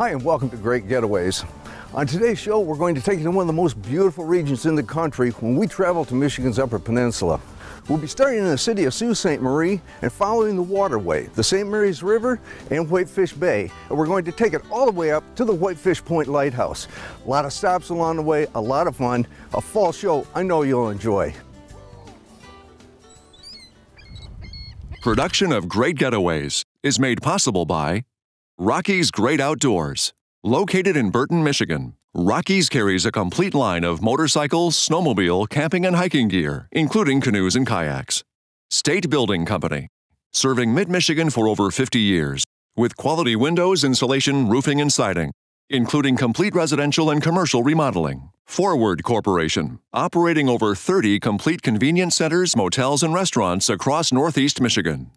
Hi, and welcome to Great Getaways. On today's show, we're going to take you to one of the most beautiful regions in the country when we travel to Michigan's Upper Peninsula. We'll be starting in the city of Sault Ste. Marie and following the waterway, the St. Marais River and Whitefish Bay. And we're going to take it all the way up to the Whitefish Point Lighthouse. A lot of stops along the way, a lot of fun, a fall show I know you'll enjoy. Production of Great Getaways is made possible by Rockies Great Outdoors. Located in Burton, Michigan, Rockies carries a complete line of motorcycles, snowmobile, camping, and hiking gear, including canoes and kayaks. State Building Company, serving Mid-Michigan for over 50 years, with quality windows, insulation, roofing, and siding, including complete residential and commercial remodeling. Forward Corporation, operating over 30 complete convenience centers, motels, and restaurants across Northeast Michigan.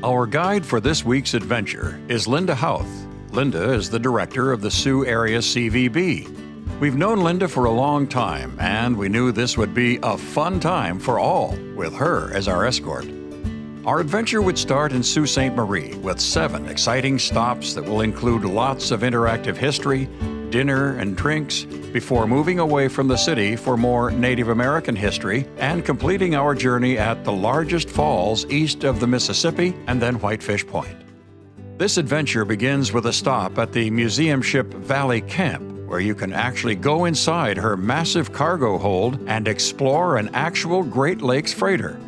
Our guide for this week's adventure is Linda Houth. Linda is the director of the Sioux Area CVB. We've known Linda for a long time, and we knew this would be a fun time for all, with her as our escort. Our adventure would start in Sault Ste. Marie with 7 exciting stops that will include lots of interactive history, dinner, and drinks before moving away from the city for more Native American history and completing our journey at the largest falls east of the Mississippi and then Whitefish Point. This adventure begins with a stop at the museum ship Valley Camp, where you can actually go inside her massive cargo hold and explore an actual Great Lakes freighter.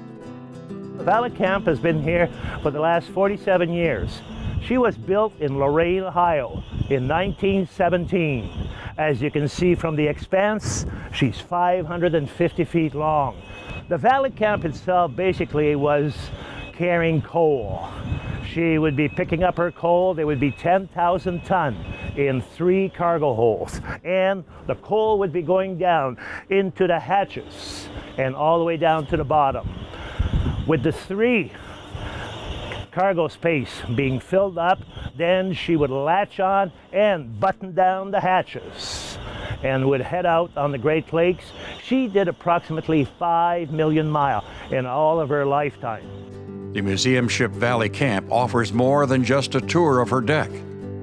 The Valley Camp has been here for the last 47 years. She was built in Lorain, Ohio in 1917. As you can see from the expanse, she's 550 feet long. The Valley Camp itself basically was carrying coal. She would be picking up her coal. There would be 10,000 ton in 3 cargo holds. And the coal would be going down into the hatches and all the way down to the bottom. With the 3 cargo space being filled up, then she would latch on and button down the hatches and would head out on the Great Lakes. She did approximately 5 million miles in all of her lifetime. The museum ship Valley Camp offers more than just a tour of her deck.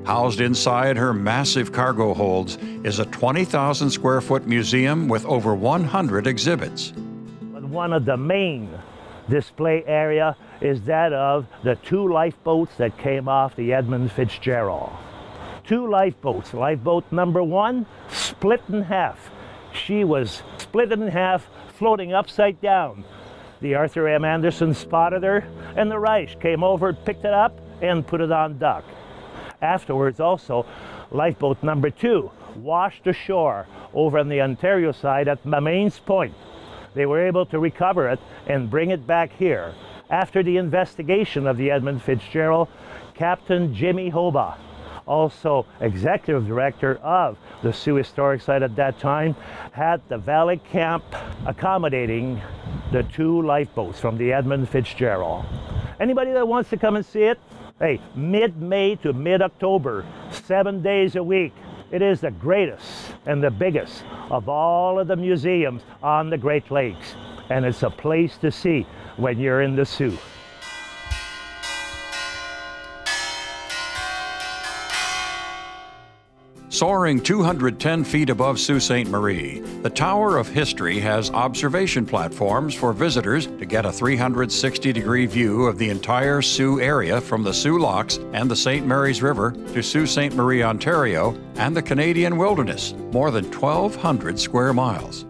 Housed inside her massive cargo holds is a 20,000 square foot museum with over 100 exhibits. One of the main display area is that of the 2 lifeboats that came off the Edmund Fitzgerald. 2 lifeboats. Lifeboat number 1 split in half. She was split in half, floating upside down. The Arthur M. Anderson spotted her, and the Reich came over, picked it up, and put it on dock. Afterwards, also, lifeboat number 2 washed ashore over on the Ontario side at Marais Point. They were able to recover it and bring it back here. After the investigation of the Edmund Fitzgerald, Captain Jimmy Hoba, also executive director of the Sioux Historic Site at that time, had the Valley Camp accommodating the 2 lifeboats from the Edmund Fitzgerald. Anybody that wants to come and see it, hey, mid-May to mid-October, 7 days a week. It is the greatest and the biggest of all of the museums on the Great Lakes, and it's a place to see when you're in the Sioux. Soaring 210 feet above Sault Ste. Marie, the Tower of History has observation platforms for visitors to get a 360-degree view of the entire Sioux area from the Sioux Locks and the St. Mary's River to Sault Ste. Marie, Ontario, and the Canadian wilderness, more than 1,200 square miles.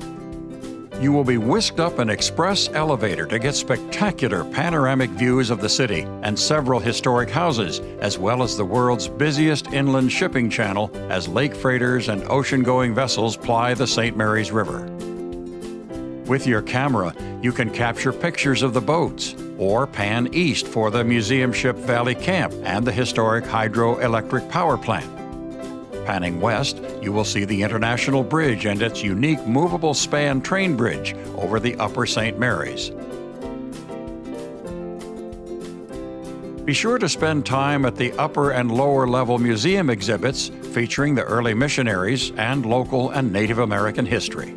You will be whisked up an express elevator to get spectacular panoramic views of the city and several historic houses, as well as the world's busiest inland shipping channel as lake freighters and ocean-going vessels ply the St. Mary's River. With your camera, you can capture pictures of the boats or pan east for the museum ship Valley Camp and the historic hydroelectric power plant. Panning west, you will see the International Bridge and its unique movable span train bridge over the Upper St. Mary's. Be sure to spend time at the upper and lower level museum exhibits featuring the early missionaries and local and Native American history.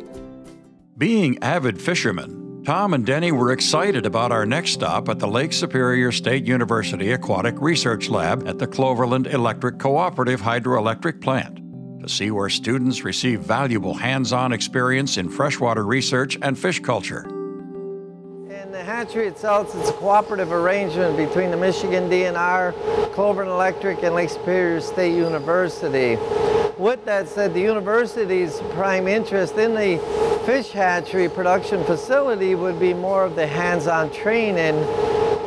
Being avid fishermen, Tom and Denny were excited about our next stop at the Lake Superior State University Aquatic Research Lab at the Cloverland Electric Cooperative Hydroelectric Plant to see where students receive valuable hands-on experience in freshwater research and fish culture. And the hatchery itself is a cooperative arrangement between the Michigan DNR, Cloverland Electric, and Lake Superior State University. With that said, the university's prime interest in the fish hatchery production facility would be more of the hands-on training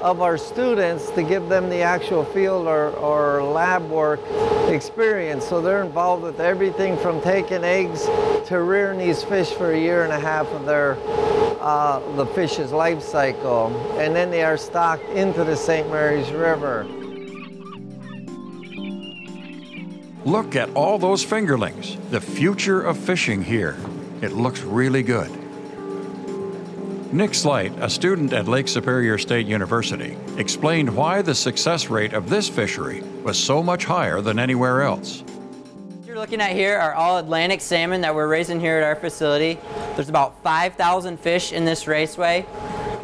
of our students to give them the actual field or lab work experience. So they're involved with everything from taking eggs to rearing these fish for a year and a half of their the fish's life cycle. And then they are stocked into the St. Marais River. Look at all those fingerlings, the future of fishing here. It looks really good. Nick Slight, a student at Lake Superior State University, explained why the success rate of this fishery was so much higher than anywhere else. What you're looking at here are all Atlantic salmon that we're raising here at our facility. There's about 5,000 fish in this raceway.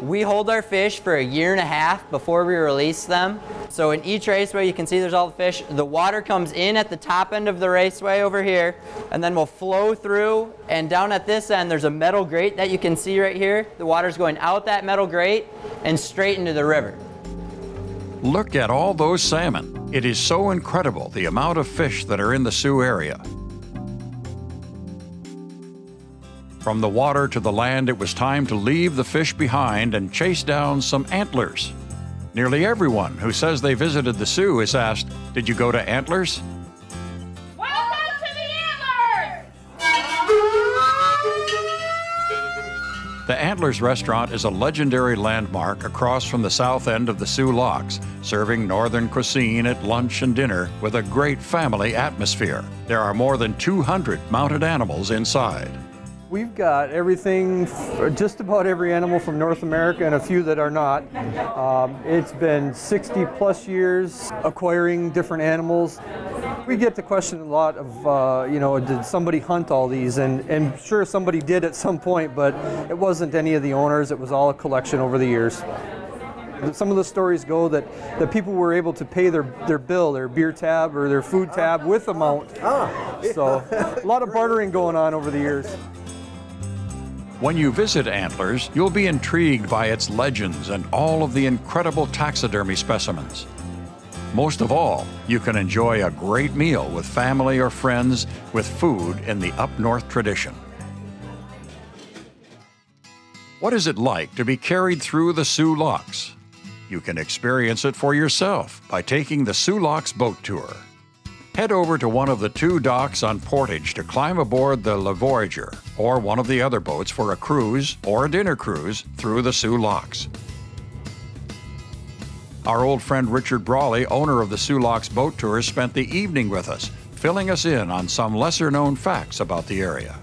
We hold our fish for a year and a half before we release them. So in each raceway, you can see there's all the fish. The water comes in at the top end of the raceway over here, and then will flow through. And down at this end, there's a metal grate that you can see right here. The water's going out that metal grate and straight into the river. Look at all those salmon. It is so incredible the amount of fish that are in the Sioux area. From the water to the land, it was time to leave the fish behind and chase down some antlers. Nearly everyone who says they visited the Sioux is asked, "Did you go to Antlers?" Welcome to the Antlers! The Antlers Restaurant is a legendary landmark across from the south end of the Sioux Locks, serving northern cuisine at lunch and dinner with a great family atmosphere. There are more than 200 mounted animals inside. We've got everything, just about every animal from North America and a few that are not. It's been 60 plus years acquiring different animals. We get the question a lot of, did somebody hunt all these? And sure, somebody did at some point, but it wasn't any of the owners. It was all a collection over the years. Some of the stories go that people were able to pay their bill, their beer tab or their food tab with a mount. So a lot of bartering going on over the years. When you visit Antlers, you'll be intrigued by its legends and all of the incredible taxidermy specimens. Most of all, you can enjoy a great meal with family or friends with food in the up north tradition. What is it like to be carried through the Sioux Locks? You can experience it for yourself by taking the Sioux Locks boat tour. Head over to one of the 2 docks on Portage to climb aboard the Le Voyager or one of the other boats for a cruise or a dinner cruise through the Sioux Locks. Our old friend Richard Brawley, owner of the Sioux Locks boat tours, spent the evening with us, filling us in on some lesser-known facts about the area.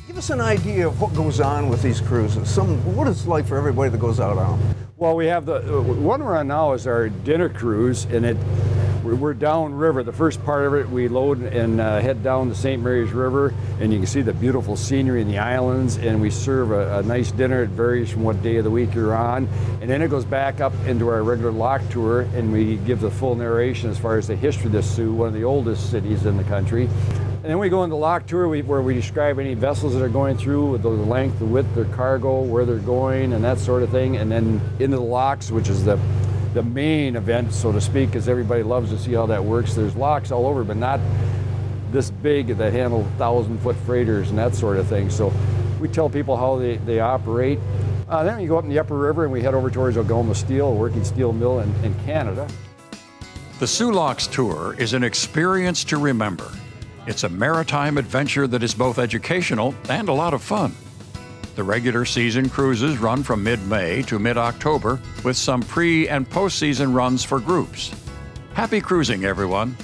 Give us an idea of what goes on with these cruises. What it's like for everybody that goes out on them. Well, we have the one we're on now is our dinner cruise, and we're downriver. The first part of it, we load and head down the St. Marais River, and you can see the beautiful scenery in the islands, and we serve a nice dinner. It varies from what day of the week you're on. And then it goes back up into our regular lock tour, and we give the full narration as far as the history of the Sioux, one of the oldest cities in the country. And then we go into lock tour where we describe any vessels that are going through, with the length, the width, their cargo, where they're going, and that sort of thing. And then into the locks, which is the main event, so to speak, because everybody loves to see how that works. There's locks all over, but not this big that handle 1,000-foot freighters and that sort of thing. So we tell people how they operate. Then we go up in the upper river and we head over towards Algoma Steel, a working steel mill in Canada. The Sioux Locks Tour is an experience to remember. It's a maritime adventure that is both educational and a lot of fun. The regular season cruises run from mid-May to mid-October, with some pre- and post-season runs for groups. Happy cruising, everyone.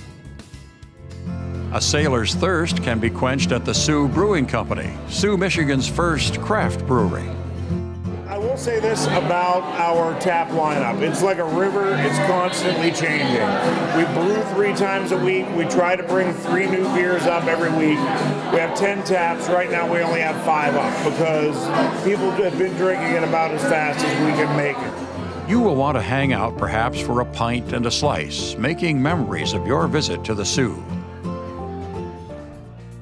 A sailor's thirst can be quenched at the Sioux Brewing Company, Sioux, Michigan's first craft brewery. I won't will say this about our tap lineup. It's like a river. It's constantly changing. We brew 3 times a week. We try to bring 3 new beers up every week. We have 10 taps. Right now we only have 5 up because people have been drinking it about as fast as we can make it. You will want to hang out perhaps for a pint and a slice, making memories of your visit to the Sioux.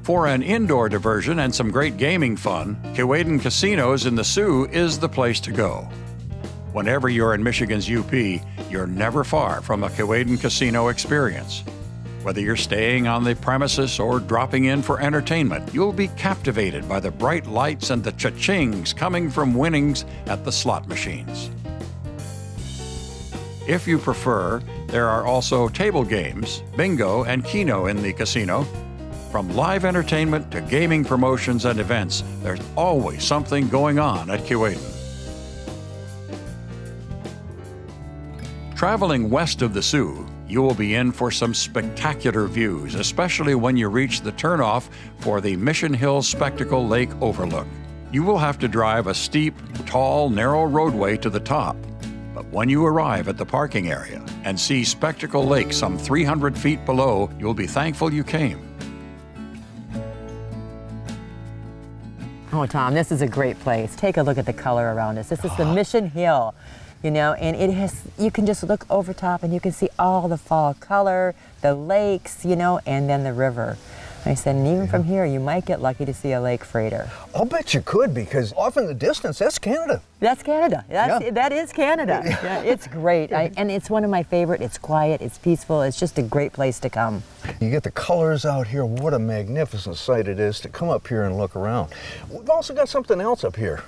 For an indoor diversion and some great gaming fun, Keewaydin Casinos in the Sioux is the place to go. Whenever you're in Michigan's UP, you're never far from a Keewaydin Casino experience. Whether you're staying on the premises or dropping in for entertainment, you'll be captivated by the bright lights and the cha-chings coming from winnings at the slot machines. If you prefer, there are also table games, bingo, and keno in the casino. From live entertainment to gaming promotions and events, there's always something going on at Keewaydin. Traveling west of the Sioux, you will be in for some spectacular views, especially when you reach the turnoff for the Mission Hill Spectacle Lake Overlook. You will have to drive a steep, tall, narrow roadway to the top. But when you arrive at the parking area and see Spectacle Lake some 300 feet below, you'll be thankful you came. Oh, Tom, this is a great place. Take a look at the color around us. This is the Mission Hill, you know, and it has, you can just look over top and you can see all the fall color, the lakes, you know, and then the river. I said, and even from here, you might get lucky to see a lake freighter. I'll bet you could, because off in the distance, that's Canada. That's Canada. That is Canada. Yeah, it's great. And it's one of my favorite. It's quiet, it's peaceful, it's just a great place to come. You get the colors out here. What a magnificent sight it is to come up here and look around. We've also got something else up here.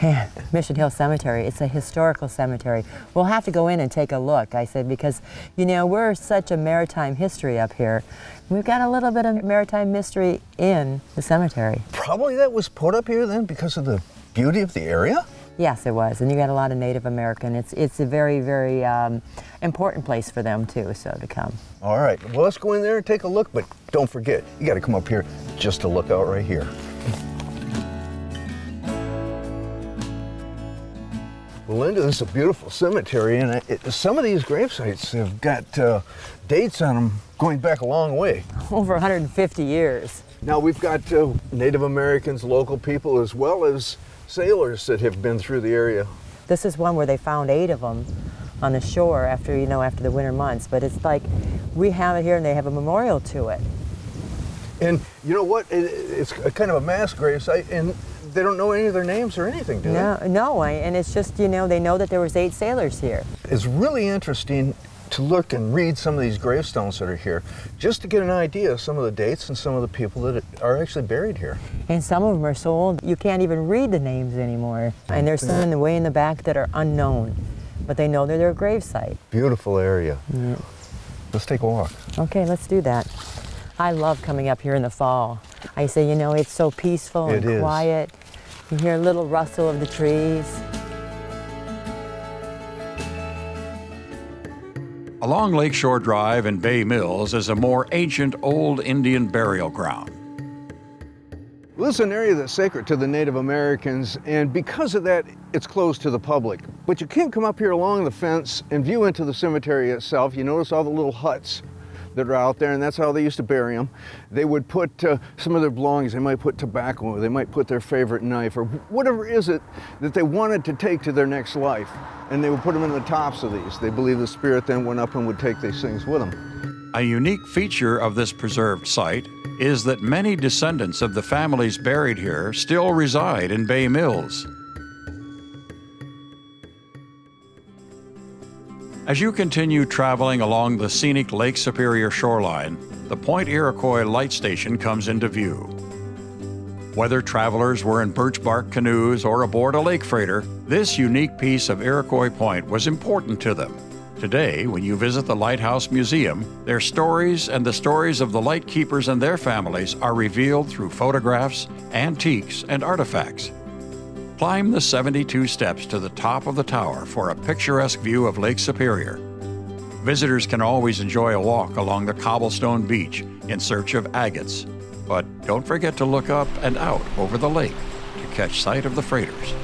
Yeah, Mission Hill Cemetery. It's a historical cemetery. We'll have to go in and take a look, I said, because, you know, we're such a maritime history up here. We've got a little bit of maritime mystery in the cemetery. Probably that was put up here then because of the beauty of the area? Yes, it was. And you got a lot of Native American. It's a very, very important place for them, too, so to come. All right. Well, let's go in there and take a look, but don't forget, you got to come up here just to look out right here. Well, Linda, this is a beautiful cemetery, and some of these grave sites have got dates on them going back a long way. Over 150 years. Now, we've got Native Americans, local people, as well as sailors that have been through the area. This is one where they found 8 of them on the shore after, you know, after the winter months. But it's like, we have it here and they have a memorial to it. And you know what? It's a kind of a mass grave site, and they don't know any of their names or anything, do they? No, and it's just, you know, they know that there was 8 sailors here. It's really interesting to look and read some of these gravestones that are here, just to get an idea of some of the dates and some of the people that are actually buried here. And some of them are so old, you can't even read the names anymore. And there's some in the way in the back that are unknown, but they know they're their grave site. Beautiful area. Yeah. Let's take a walk. Okay, let's do that. I love coming up here in the fall. I say, you know, it's so peaceful and quiet. You hear a little rustle of the trees. Along Lakeshore Drive and Bay Mills is a more ancient old Indian burial ground. Well, this is an area that's sacred to the Native Americans, and because of that, it's closed to the public. But you can come up here along the fence and view into the cemetery itself. You notice all the little huts that are out there, and that's how they used to bury them. They would put some of their belongings. They might put tobacco, they might put their favorite knife, or whatever is it that they wanted to take to their next life, and they would put them in the tops of these. They believe the spirit then went up and would take these things with them. A unique feature of this preserved site is that many descendants of the families buried here still reside in Bay Mills. As you continue traveling along the scenic Lake Superior shoreline, the Point Iroquois light station comes into view. Whether travelers were in birch bark canoes or aboard a lake freighter, this unique piece of Iroquois Point was important to them. Today, when you visit the Lighthouse Museum, their stories and the stories of the lightkeepers and their families are revealed through photographs, antiques, and artifacts. Climb the 72 steps to the top of the tower for a picturesque view of Lake Superior. Visitors can always enjoy a walk along the cobblestone beach in search of agates, but don't forget to look up and out over the lake to catch sight of the freighters.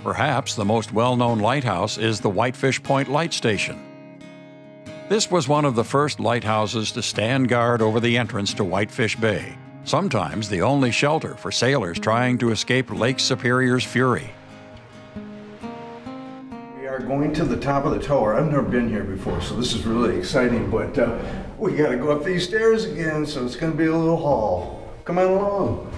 Perhaps the most well-known lighthouse is the Whitefish Point Light Station. This was one of the first lighthouses to stand guard over the entrance to Whitefish Bay, sometimes the only shelter for sailors trying to escape Lake Superior's fury. We are going to the top of the tower. I've never been here before, so this is really exciting, but we got to go up these stairs again, so it's going to be a little haul. Come on along.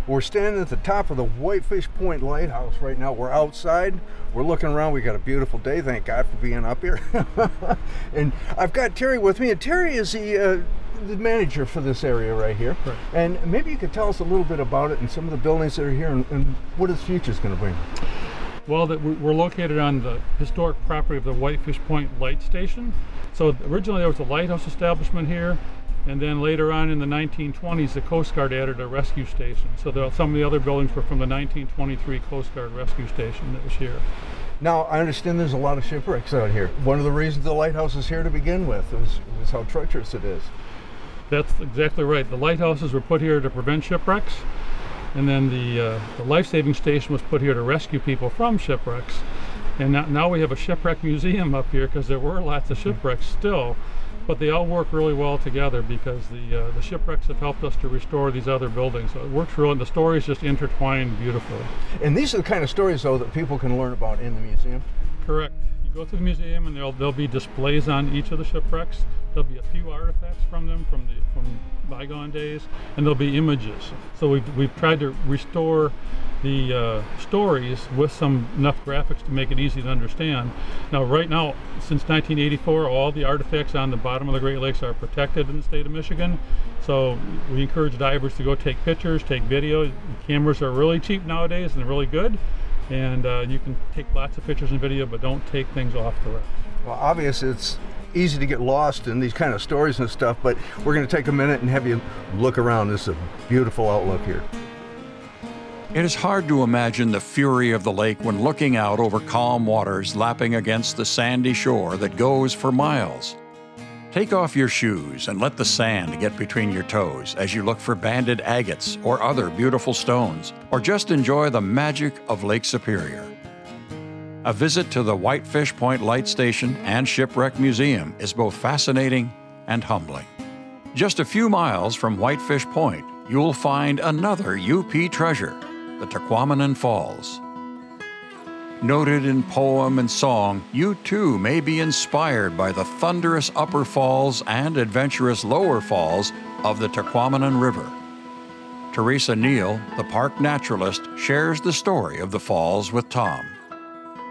We're standing at the top of the Whitefish Point Lighthouse right now. We're outside. We're looking around. We got a beautiful day. Thank God for being up here. And I've got Terry with me, and Terry is the manager for this area right here. Right. And maybe you could tell us a little bit about it and some of the buildings that are here and what its future is going to bring. Well, we're located on the historic property of the Whitefish Point Light Station. So originally there was a lighthouse establishment here, and then later on in the 1920s the Coast Guard added a rescue station. So some of the other buildings were from the 1923 Coast Guard rescue station that was here. Now, I understand there's a lot of shipwrecks out here. One of the reasons the lighthouse is here to begin with is how treacherous it is. That's exactly right. The lighthouses were put here to prevent shipwrecks, and then the life-saving station was put here to rescue people from shipwrecks. And now we have a shipwreck museum up here because there were lots of shipwrecks still, but they all work really well together because the shipwrecks have helped us to restore these other buildings. So it works really, and the stories just intertwine beautifully. And these are the kind of stories, though, that people can learn about in the museum? Correct. You go to the museum and there'll be displays on each of the shipwrecks. There'll be a few artifacts from them from bygone days, and there'll be images. So we've tried to restore the stories with enough graphics to make it easy to understand. Now, right now, since 1984, all the artifacts on the bottom of the Great Lakes are protected in the state of Michigan. So we encourage divers to go take pictures, take video. Cameras are really cheap nowadays and they're really good. And you can take lots of pictures and video, but don't take things off the wreck. Well, obviously it's easy to get lost in these kind of stories and stuff, but we're going to take a minute and have you look around. This is a beautiful outlook here. It is hard to imagine the fury of the lake when looking out over calm waters lapping against the sandy shore that goes for miles. Take off your shoes and let the sand get between your toes as you look for banded agates or other beautiful stones, or just enjoy the magic of Lake Superior. A visit to the Whitefish Point Light Station and Shipwreck Museum is both fascinating and humbling. Just a few miles from Whitefish Point, you'll find another UP treasure, the Tequamanon Falls. Noted in poem and song, you too may be inspired by the thunderous upper falls and adventurous lower falls of the Tequamanon River. Teresa Neal, the park naturalist, shares the story of the falls with Tom.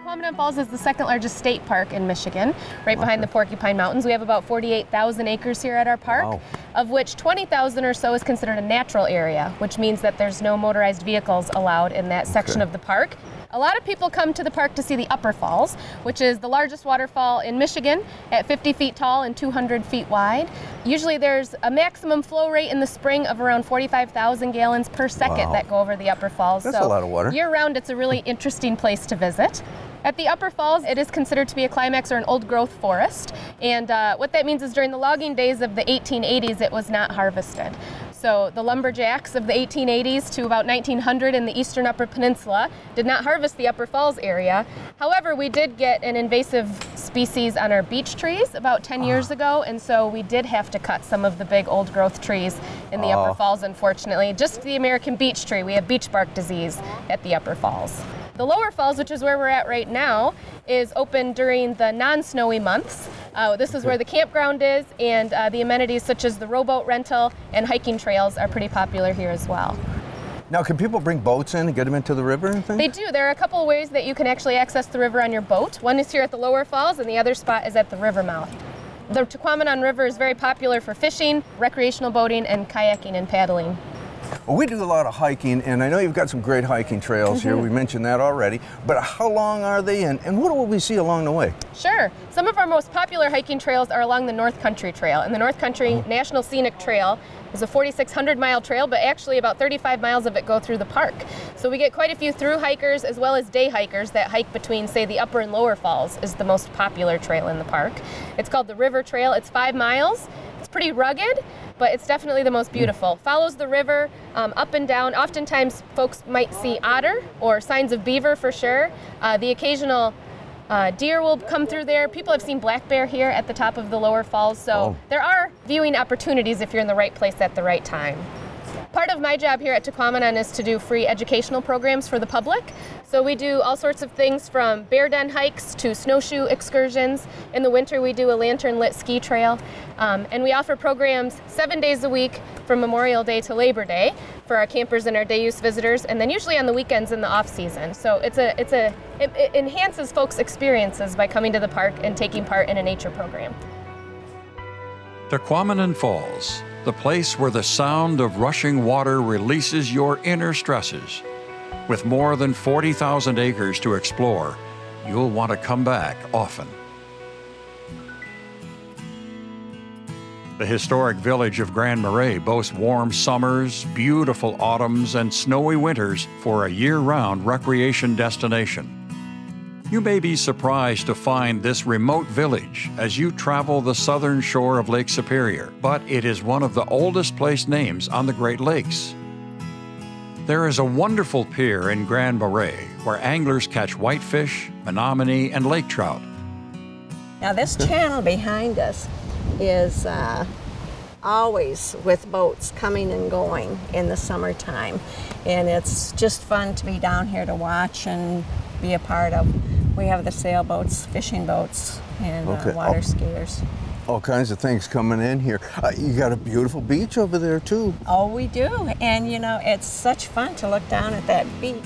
Tequamanon Falls is the second largest state park in Michigan, right behind the Porcupine Mountains. We have about 48,000 acres here at our park, of which 20,000 or so is considered a natural area, which means that there's no motorized vehicles allowed in that section of the park. A lot of people come to the park to see the Upper Falls, which is the largest waterfall in Michigan at 50 feet tall and 200 feet wide. Usually there's a maximum flow rate in the spring of around 45,000 gallons per second that go over the Upper Falls. That's a lot of water. Year-round, it's a really interesting place to visit. At the Upper Falls, it is considered to be a climax or an old-growth forest, and what that means is during the logging days of the 1880s, it was not harvested. So the lumberjacks of the 1880s to about 1900 in the eastern Upper Peninsula did not harvest the Upper Falls area. However, we did get an invasive species on our beech trees about 10 years ago, and so we did have to cut some of the big old-growth trees in the Upper Falls, unfortunately. Just the American beech tree. We have beech bark disease at the Upper Falls. The Lower Falls, which is where we're at right now, is open during the non-snowy months. This is where the campground is, and the amenities such as the rowboat rental and hiking trails are pretty popular here as well. Now, can people bring boats in and get them into the river and things? They do. There are a couple of ways that you can actually access the river on your boat. One is here at the Lower Falls, and the other spot is at the river mouth. The Tequamanon River is very popular for fishing, recreational boating, and kayaking and paddling. Well, we do a lot of hiking, and I know you've got some great hiking trails here. We mentioned that already. But how long are they, and what will we see along the way? Sure. Some of our most popular hiking trails are along the North Country Trail. And the North Country National Scenic Trail is a 4,600-mile trail, but actually about 35 miles of it go through the park. So we get quite a few through hikers as well as day hikers that hike between, say, the Upper and Lower Falls is the most popular trail in the park. It's called the River Trail. It's 5 miles. It's pretty rugged, but it's definitely the most beautiful. Follows the river up and down. Oftentimes folks might see otter or signs of beaver for sure. The occasional deer will come through there. People have seen black bear here at the top of the lower falls, so there are viewing opportunities if you're in the right place at the right time. Part of my job here at Tequamanon is to do free educational programs for the public. So we do all sorts of things from bear den hikes to snowshoe excursions. In the winter we do a lantern lit ski trail. And we offer programs 7 days a week from Memorial Day to Labor Day for our campers and our day use visitors, and then usually on the weekends in the off season. So it enhances folks' experiences by coming to the park and taking part in a nature program. Tequamanon Falls, the place where the sound of rushing water releases your inner stresses. With more than 40,000 acres to explore, you'll want to come back often. The historic village of Grand Marais boasts warm summers, beautiful autumns, and snowy winters for a year-round recreation destination. You may be surprised to find this remote village as you travel the southern shore of Lake Superior, but it is one of the oldest place names on the Great Lakes. There is a wonderful pier in Grand Marais where anglers catch whitefish, menominee, and lake trout. Now this channel behind us is always with boats coming and going in the summertime, and it's just fun to be down here to watch and be a part of. We have the sailboats, fishing boats, and water skiers. All kinds of things coming in here. You got a beautiful beach over there too. Oh, we do, and you know, it's such fun to look down at that beach.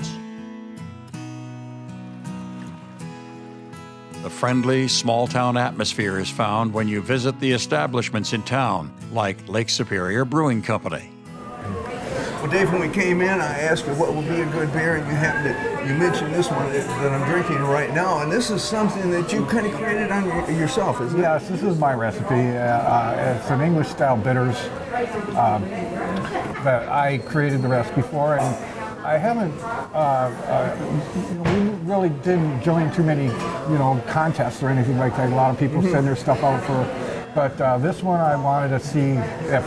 The friendly, small-town atmosphere is found when you visit the establishments in town, like Lake Superior Brewing Company. Well, Dave, when we came in, I asked you what would be a good beer, and you mentioned this one that I'm drinking right now, and this is something that you kind of created on yourself, isn't it? Yes, this is my recipe. It's an English-style bitters that I created the recipe for, and I haven't, we really didn't join too many, contests or anything like that. A lot of people send their stuff out for, but this one I wanted to see if,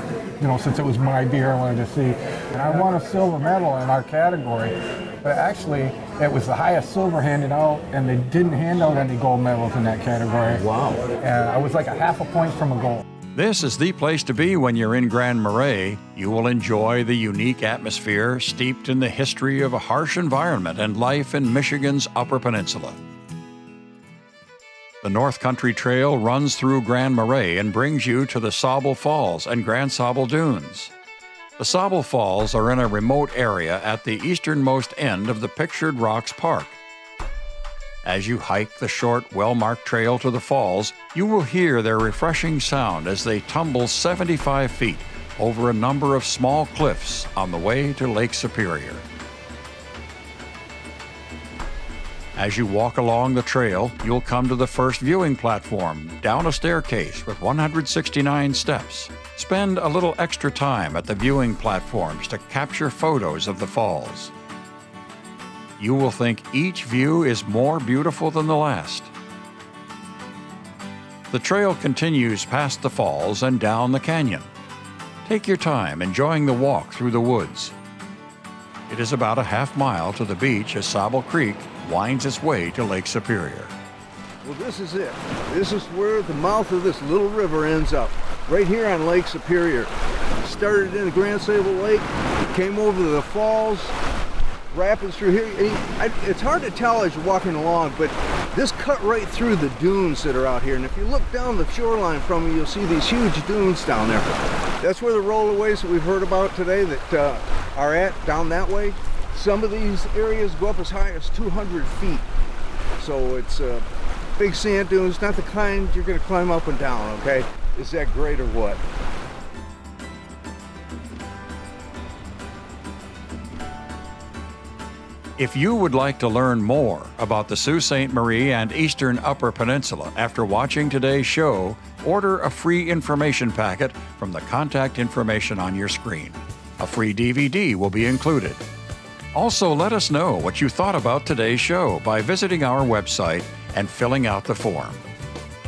since it was my beer, I wanted to see. And I won a silver medal in our category, but actually it was the highest silver handed out, and they didn't hand out any gold medals in that category. Wow. And I was like a half a point from a gold. This is the place to be when you're in Grand Marais. You will enjoy the unique atmosphere steeped in the history of a harsh environment and life in Michigan's Upper Peninsula. The North Country Trail runs through Grand Marais and brings you to the Szabo Falls and Grand Szabo Dunes. The Szabo Falls are in a remote area at the easternmost end of the Pictured Rocks Park. As you hike the short, well-marked trail to the falls, you will hear their refreshing sound as they tumble 75 feet over a number of small cliffs on the way to Lake Superior. As you walk along the trail, you'll come to the first viewing platform, down a staircase with 169 steps. Spend a little extra time at the viewing platforms to capture photos of the falls. You will think each view is more beautiful than the last. The trail continues past the falls and down the canyon. Take your time enjoying the walk through the woods. It is about a half mile to the beach as Szabo Creek winds its way to Lake Superior. Well, this is it. This is where the mouth of this little river ends up, right here on Lake Superior. Started in the Grand Szabo Lake, came over to the falls, rapids through here. It's hard to tell as you're walking along, but this cut right through the dunes that are out here. And if you look down the shoreline from it, you'll see these huge dunes down there. That's where the rollaways that we've heard about today that are at, down that way. Some of these areas go up as high as 200 feet. So it's big sand dunes, not the kind you're going to climb up and down, okay? Is that great or what? If you would like to learn more about the Sault Ste. Marie and Eastern Upper Peninsula after watching today's show, order a free information packet from the contact information on your screen. A free DVD will be included. Also, let us know what you thought about today's show by visiting our website and filling out the form.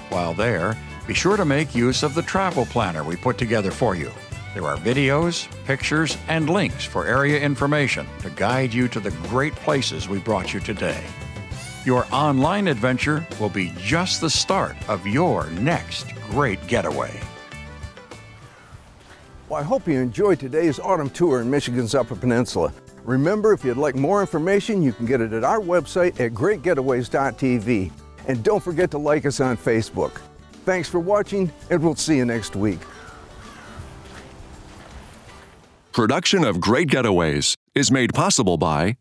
While there, Be sure to make use of the travel planner we put together for you. There are videos, pictures, and links for area information to guide you to the great places we brought you today. Your online adventure will be just the start of your next great getaway. Well, I hope you enjoyed today's autumn tour in Michigan's Upper Peninsula. Remember, if you'd like more information, you can get it at our website at greatgetaways.tv. And don't forget to like us on Facebook. Thanks for watching, and we'll see you next week. Production of Great Getaways is made possible by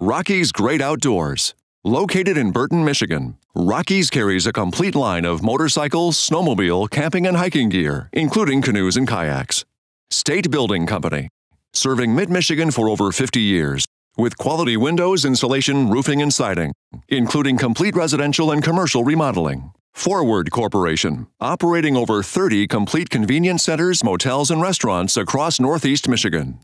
Rocky's Great Outdoors. Located in Burton, Michigan, Rocky's carries a complete line of motorcycles, snowmobile, camping, and hiking gear, including canoes and kayaks. State Building Company, serving Mid-Michigan for over 50 years, with quality windows, insulation, roofing, and siding, including complete residential and commercial remodeling. Forward Corporation, operating over 30 complete convenience centers, motels, and restaurants across Northeast Michigan.